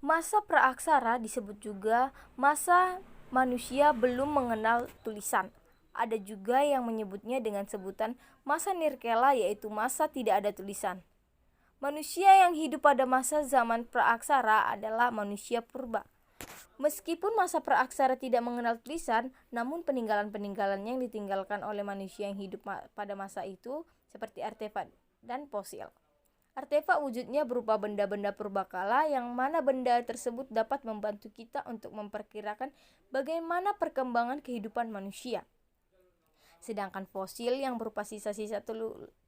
Masa praaksara disebut juga masa manusia belum mengenal tulisan. Ada juga yang menyebutnya dengan sebutan masa nirkela, yaitu masa tidak ada tulisan. Manusia yang hidup pada masa zaman praaksara adalah manusia purba. Meskipun masa praaksara tidak mengenal tulisan, namun peninggalan-peninggalan yang ditinggalkan oleh manusia yang hidup pada masa itu seperti artefak dan fosil. Artefak wujudnya berupa benda-benda purbakala yang mana benda tersebut dapat membantu kita untuk memperkirakan bagaimana perkembangan kehidupan manusia. Sedangkan fosil yang berupa sisa-sisa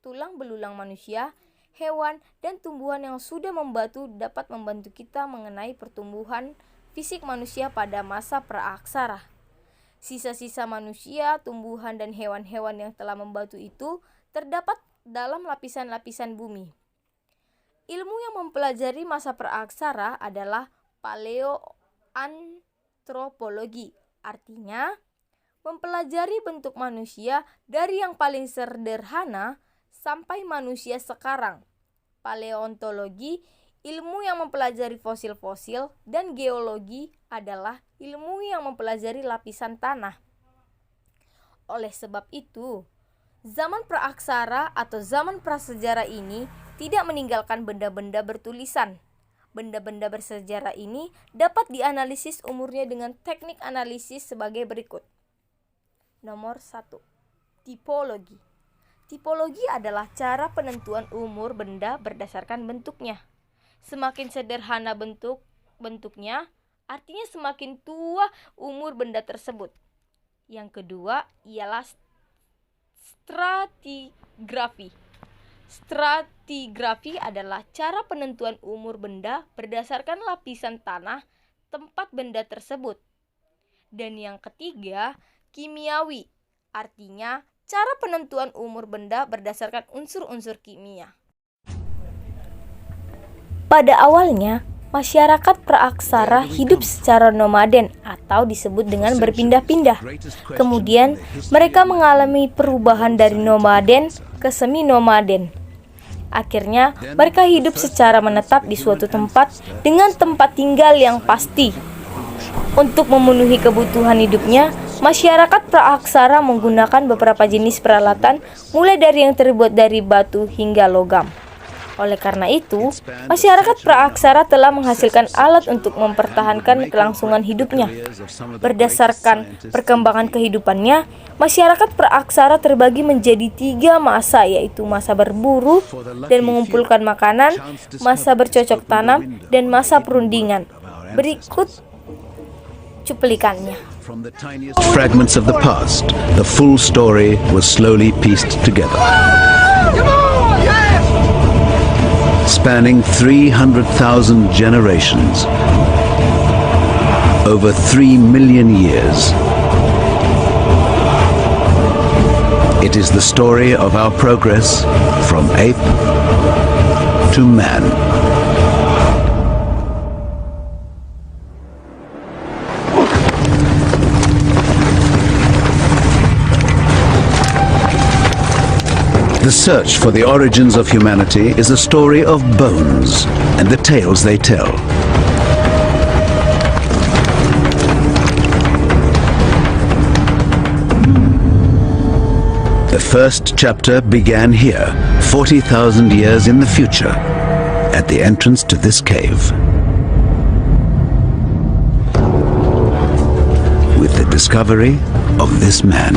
tulang belulang manusia, hewan, dan tumbuhan yang sudah membatu dapat membantu kita mengenai pertumbuhan fisik manusia pada masa praaksara. Sisa-sisa manusia, tumbuhan, dan hewan-hewan yang telah membatu itu terdapat dalam lapisan-lapisan bumi. Ilmu yang mempelajari masa praaksara adalah paleoantropologi, artinya mempelajari bentuk manusia dari yang paling sederhana sampai manusia sekarang. Paleontologi, ilmu yang mempelajari fosil-fosil, dan geologi adalah ilmu yang mempelajari lapisan tanah. Oleh sebab itu, zaman praaksara atau zaman prasejarah ini tidak meninggalkan benda-benda bertulisan. Benda-benda bersejarah ini dapat dianalisis umurnya dengan teknik analisis sebagai berikut. Nomor 1. Tipologi. Tipologi adalah cara penentuan umur benda berdasarkan bentuknya. Semakin sederhana bentuknya, artinya semakin tua umur benda tersebut. Yang kedua ialah stratigrafi. Stratigrafi adalah cara penentuan umur benda berdasarkan lapisan tanah tempat benda tersebut. Dan yang ketiga, kimiawi, artinya cara penentuan umur benda berdasarkan unsur-unsur kimia. Pada awalnya, masyarakat praaksara hidup secara nomaden atau disebut dengan berpindah-pindah. Kemudian, mereka mengalami perubahan dari nomaden ke semi-nomaden. Akhirnya, mereka hidup secara menetap di suatu tempat dengan tempat tinggal yang pasti. Untuk memenuhi kebutuhan hidupnya, masyarakat praaksara menggunakan beberapa jenis peralatan, mulai dari yang terbuat dari batu hingga logam. Oleh karena itu, masyarakat praaksara telah menghasilkan alat untuk mempertahankan kelangsungan hidupnya. Berdasarkan perkembangan kehidupannya, masyarakat praaksara terbagi menjadi 3 masa, yaitu masa berburu dan mengumpulkan makanan, masa bercocok tanam, dan masa perundingan. Berikut cuplikannya. From the tiniest fragments of the past, the full story was slowly pieced together. Spanning 300,000 generations, over 3 million years. It is the story of our progress from ape to man. The search for the origins of humanity is a story of bones and the tales they tell. The first chapter began here, 40,000 years in the future, at the entrance to this cave. With the discovery of this man.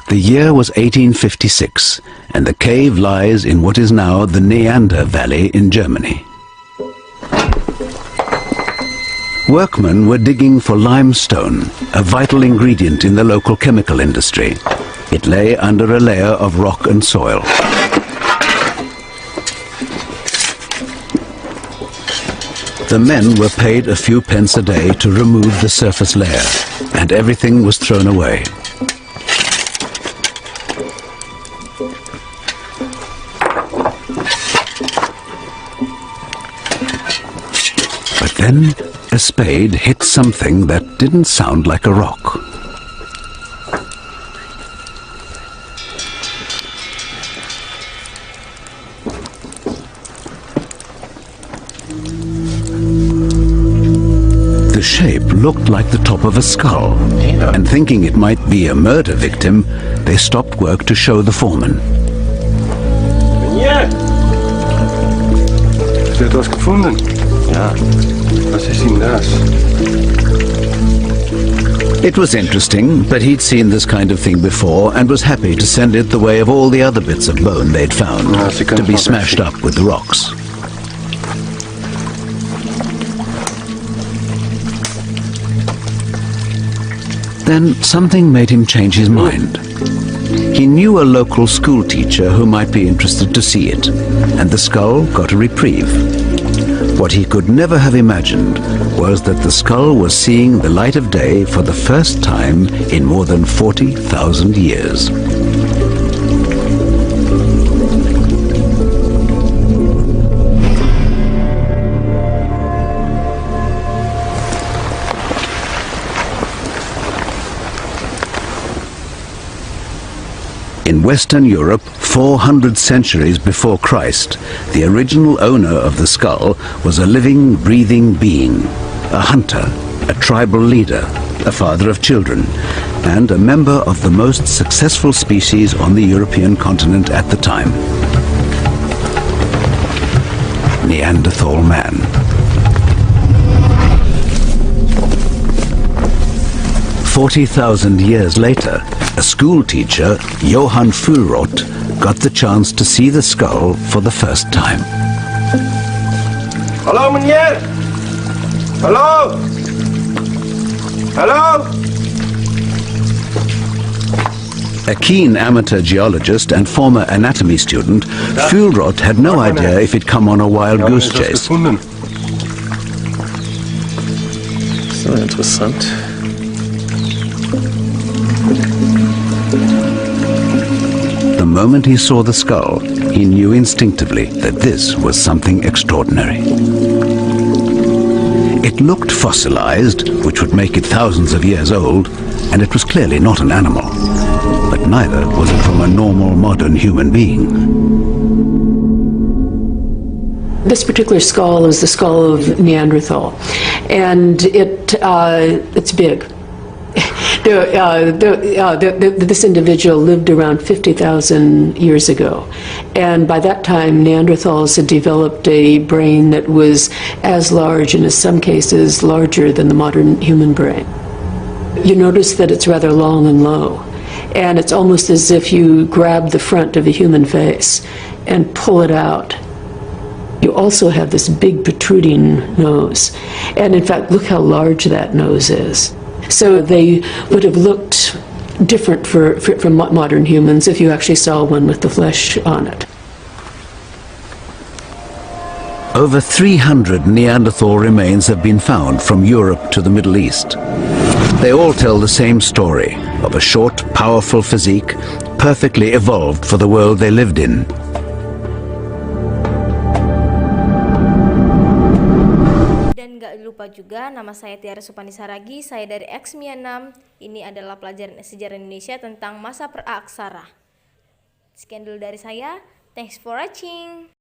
The year was 1856, and the cave lies in what is now the Neander Valley in Germany. Workmen were digging for limestone, a vital ingredient in the local chemical industry. It lay under a layer of rock and soil. The men were paid a few pence a day to remove the surface layer, and everything was thrown away. Then A spade hit something that didn't sound like a rock. The shape looked like the top of a skull, and thinking it might be a murder victim, they stopped work to show the foreman. Meneer! Hast du etwas gefunden? Ja. Was ist denn das? It was interesting, but he'd seen this kind of thing before and was happy to send it the way of all the other bits of bone they'd found, to be smashed up with the rocks. Then something made him change his mind. He knew a local school teacher who might be interested to see it, and the skull got a reprieve. What he could never have imagined was that the skull was seeing the light of day for the first time in more than 40,000 years. In Western Europe, 400 centuries before Christ, the original owner of the skull was a living, breathing being, a hunter, a tribal leader, a father of children, and a member of the most successful species on the European continent at the time. Neanderthal man. 40,000 years later, a school teacher, Johan Fuhlrott, got the chance to see the skull for the first time. Hallo meneer! Hallo! Hallo! A keen amateur geologist and former anatomy student, Fuhlrott had no idea if he'd come on a wild goose chase. Gefunden. So interessant. The moment he saw the skull, he knew instinctively that this was something extraordinary. It looked fossilized, which would make it thousands of years old, and it was clearly not an animal. But neither was it from a normal modern human being. This particular skull is the skull of Neanderthal, and it's big. This individual lived around 50,000 years ago, and by that time Neanderthals had developed a brain that was as large, and in some cases larger than the modern human brain. You notice that it's rather long and low, and it's almost as if you grab the front of a human face and pull it out. You also have this big protruding nose, and in fact look how large that nose is. So they would have looked different from modern humans if you actually saw one with the flesh on it. Over 300 Neanderthal remains have been found from Europe to the Middle East. They all tell the same story of a short, powerful physique, perfectly evolved for the world they lived in. Dan gak lupa juga, nama saya Tiara Supandi Saragi, saya dari X-MIA 6. Ini adalah pelajaran sejarah Indonesia tentang masa praaksara. Sekian dulu dari saya, thanks for watching.